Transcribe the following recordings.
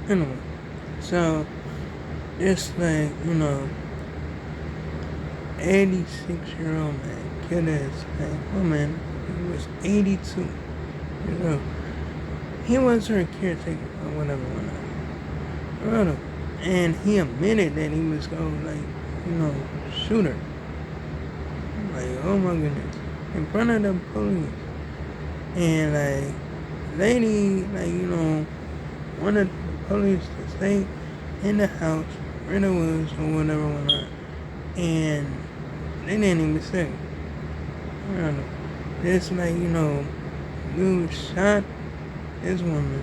Anyway, so this like, 86-year-old man killed his woman. He was 82 years old. He was her caretaker or whatever. And he admitted that he was going shoot her. Like, oh my goodness. In front of the police. And lady, wanted the police to stay in the house where it was or whatever. And they didn't even say. This dude shot this woman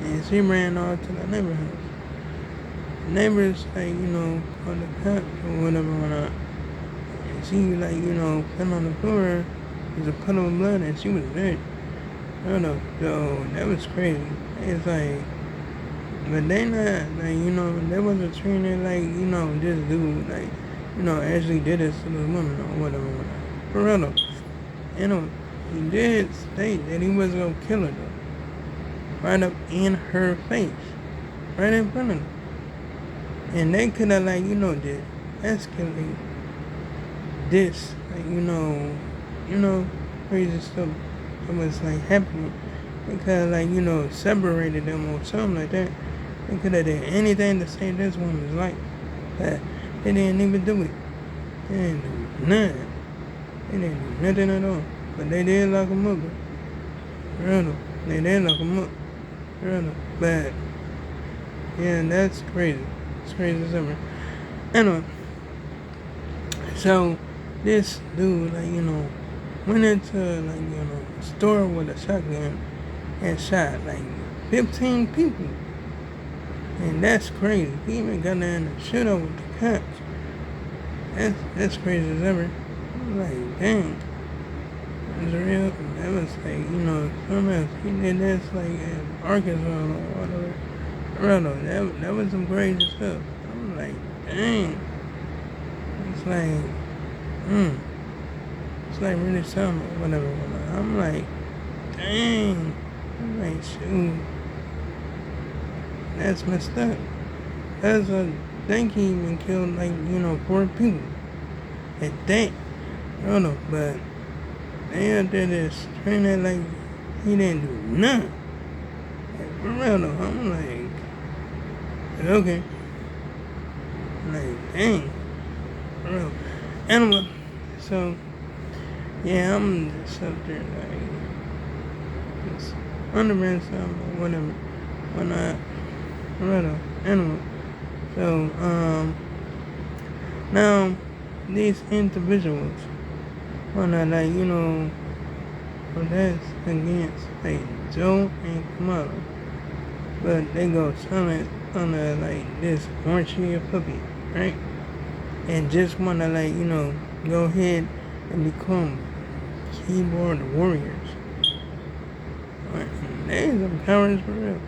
and she ran off to the neighbor's house. Neighbors called the cops or whatever. And she fell on the floor. There's a puddle of blood and she was dead. I don't know. So that was crazy. It's like, but they not there was a trainer this dude actually did this to the woman or whatever. For real though. He did state that he was gonna kill her though. Right up in her face. Right in front of her. And they could have did escalate this, crazy stuff that was happening. They could have separated them or something like that. They could have did anything to save this woman's life. But they didn't even do it. They didn't do nothing. They didn't do nothing at all. But they did lock him up. Real. They did lock him up. Real. But yeah, that's crazy. It's crazy as ever. Anyway, so this dude, went into a store with a shotgun and shot 15 people. And that's crazy. He even got there in the shootout with the cops. That's crazy as ever. I'm like, dang. That's real. That was something else. He did this in Arkansas or whatever. That was some crazy stuff. I'm like, dang. It's it's really something or whatever. I'm like, dang. I'm like, shoot. That's messed up. That's a think he even killed 4 people. At that. I don't know, but they out there just training he didn't do nothing. For real though, I'm like, okay. Dang. For real. Anyway, so, yeah, I'm just up there, just wondering something or whatever. When I, for real though. Anyway, so, now, these individuals wanna protest against Joe and Kamala. But they go silent on this orangey puppy, right? And just wanna go ahead and become keyboard warriors. Right? There's some powers for real.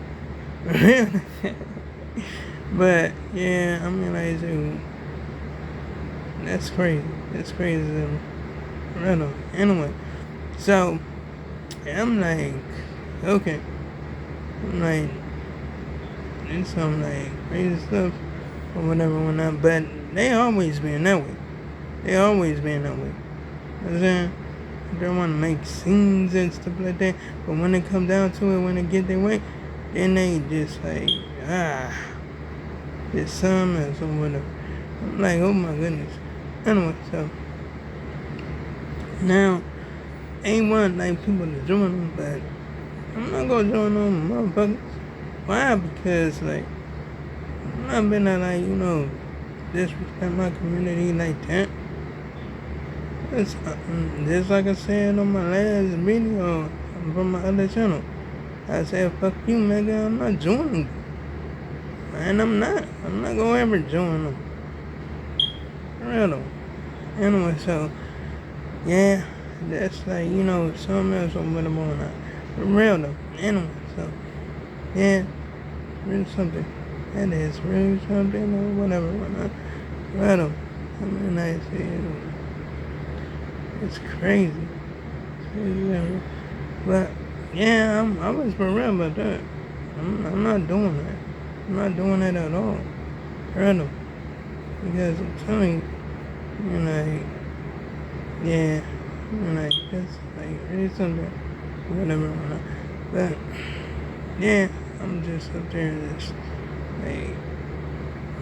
But yeah, I mean dude, that's crazy. That's crazy. Real. Anyway, so I'm okay. I'm it's some crazy stuff or whatever. But they always been that way. They always been that way. You know what I'm saying? They want to make scenes and stuff like that. But when it comes down to it, when they get their way, then they just this something else or whatever. I'm like, oh my goodness. Anyway, so now ain't want people to join them, but I'm not gonna join them motherfuckers. Why? Because I'm not gonna disrespect my community like that. It's just like I said on my last video from my other channel. I said, fuck you, nigga, I'm not joining you. And I'm not gonna ever join them. For real though. Anyway, so yeah, that's something else I'm gonna on. For real though. Anyway, so yeah, really something. That is really something or whatever. Right though. I mean, I say it's crazy. It's crazy. But yeah, I was for real about that. I'm not doing that. I'm not doing that at all. Random. Because I'm telling you, like, yeah, like, just, like, really something, whatever, whatnot. But, yeah, I'm just up there, just, like,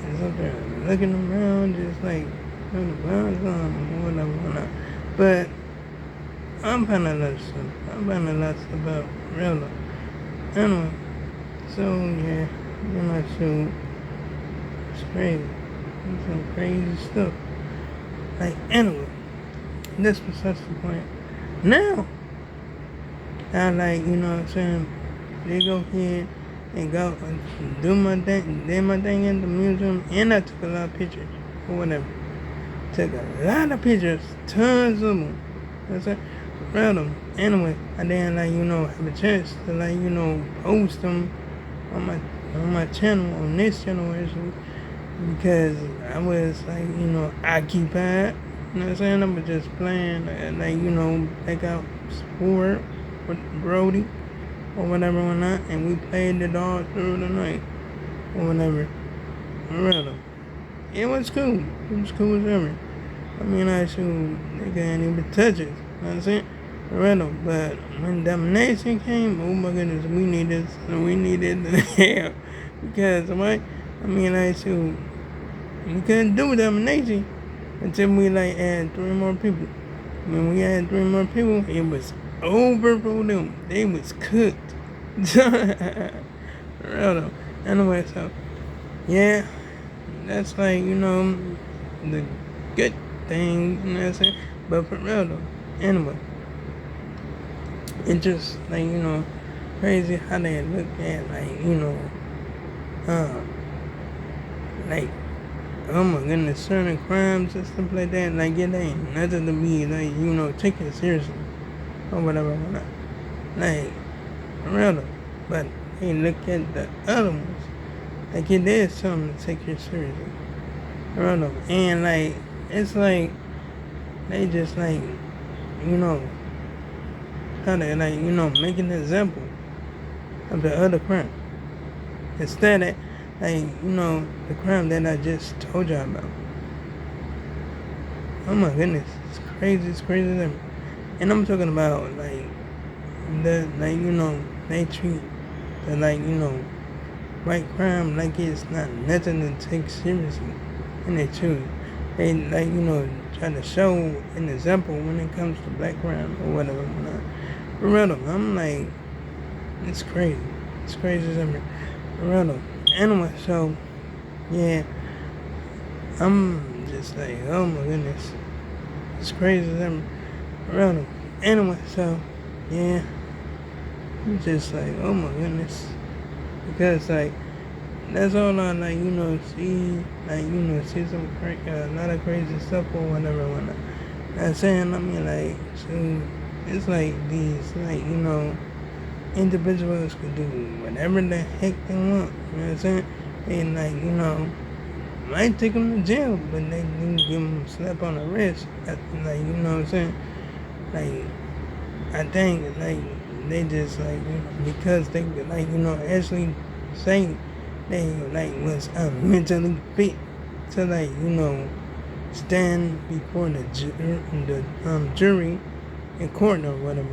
just up there looking around, just, like, trying to find something, whatever, whatnot. But, I'm finding a lot of stuff. I'm finding a lot of stuff about real life. Anyway, so, yeah, so, it's crazy. It's some crazy stuff. Like, anyway, this was such the point. Now, I like, what I'm saying, they go here and go and do my thing, did my thing in the museum, and I took a lot of pictures, or whatever. Took a lot of pictures, tons of them. You know what I'm saying? Read them. Anyway, I didn't, have a chance to, post them on my channel, on this channel, actually, because I was, occupied. You know what I'm saying? I was just playing, like out sport with Brody or whatever, whatnot, and we played it all through the night or whatever. Random. It was cool. It was cool as ever. I mean, they can't even touch it. You know what I'm saying? Random. But when domination came, oh my goodness, we needed help. Because, right? I mean, we couldn't do domination until we, add 3 more people. When we had 3 more people, it was over for them. They was cooked. Real though. Anyway, so, yeah, that's the good thing, you know what I'm saying? But for real though, anyway, it's just, crazy how they look at, like, oh my goodness, certain crimes and stuff like that, it ain't nothing to be, taken seriously, or whatever, whatnot. Like, for real though. But they look at the other ones, it is something to take you seriously. For real though. And, it's they just, how they, make an example of the other crime. Instead of, the crime that I just told y'all about. Oh my goodness, it's crazy as ever. And I'm talking about, they treat the, white crime like it's not nothing to take seriously. And they choose. They, try to show an example when it comes to black crime or whatever. For real though, I'm it's crazy. It's crazy as ever. For real though. Anyway, so, yeah, I'm just oh my goodness. It's crazy as ever. For real though. Anyway, so, yeah, I'm just oh my goodness. Because, that's all I see, see some a lot of crazy stuff or whatever. I'm saying, so it's these, individuals could do whatever the heck they want. You know what I'm saying? And might take them to jail, but they do give them a slap on the wrist. You know what I'm saying? I think they just because they actually say they was mentally fit to stand before the jury in court or whatever.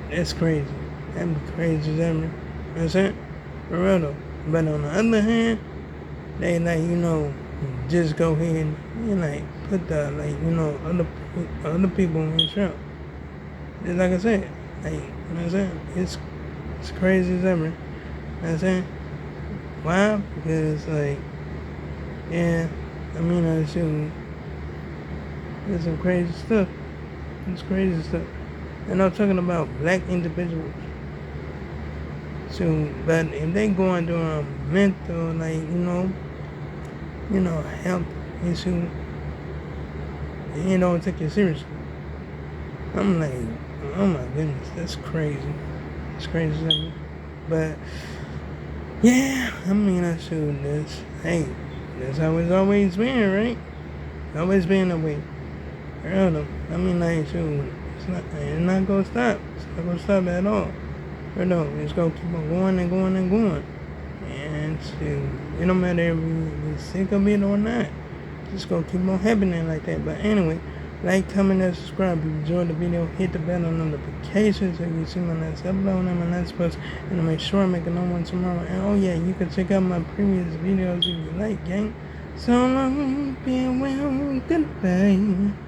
That's crazy. That'd be crazy as ever. You know what I'm saying? For real though. But on the other hand, they just go ahead and put the other people in trouble. Just like I said, you know what I'm saying? It's crazy as ever. You know what I'm saying? Why? Because yeah, there's some crazy stuff. It's crazy stuff. And I'm talking about black individuals. So, but if they going through a mental, health issue, they don't take it seriously. I'm oh my goodness, that's crazy. It's crazy. But, yeah, that's how it's always been, right? Always been that way. It's not gonna stop. It's not gonna stop at all. It's gonna keep on going and going and going. And to, it don't matter if we sick of it or not. Just gonna keep on happening like that. But anyway, like, comment, and subscribe. If you enjoyed the video, hit the bell on notifications so you see my next upload and my next post. And to make sure I make another one tomorrow. And oh yeah, you can check out my previous videos if you like, gang. So long, farewell, goodbye.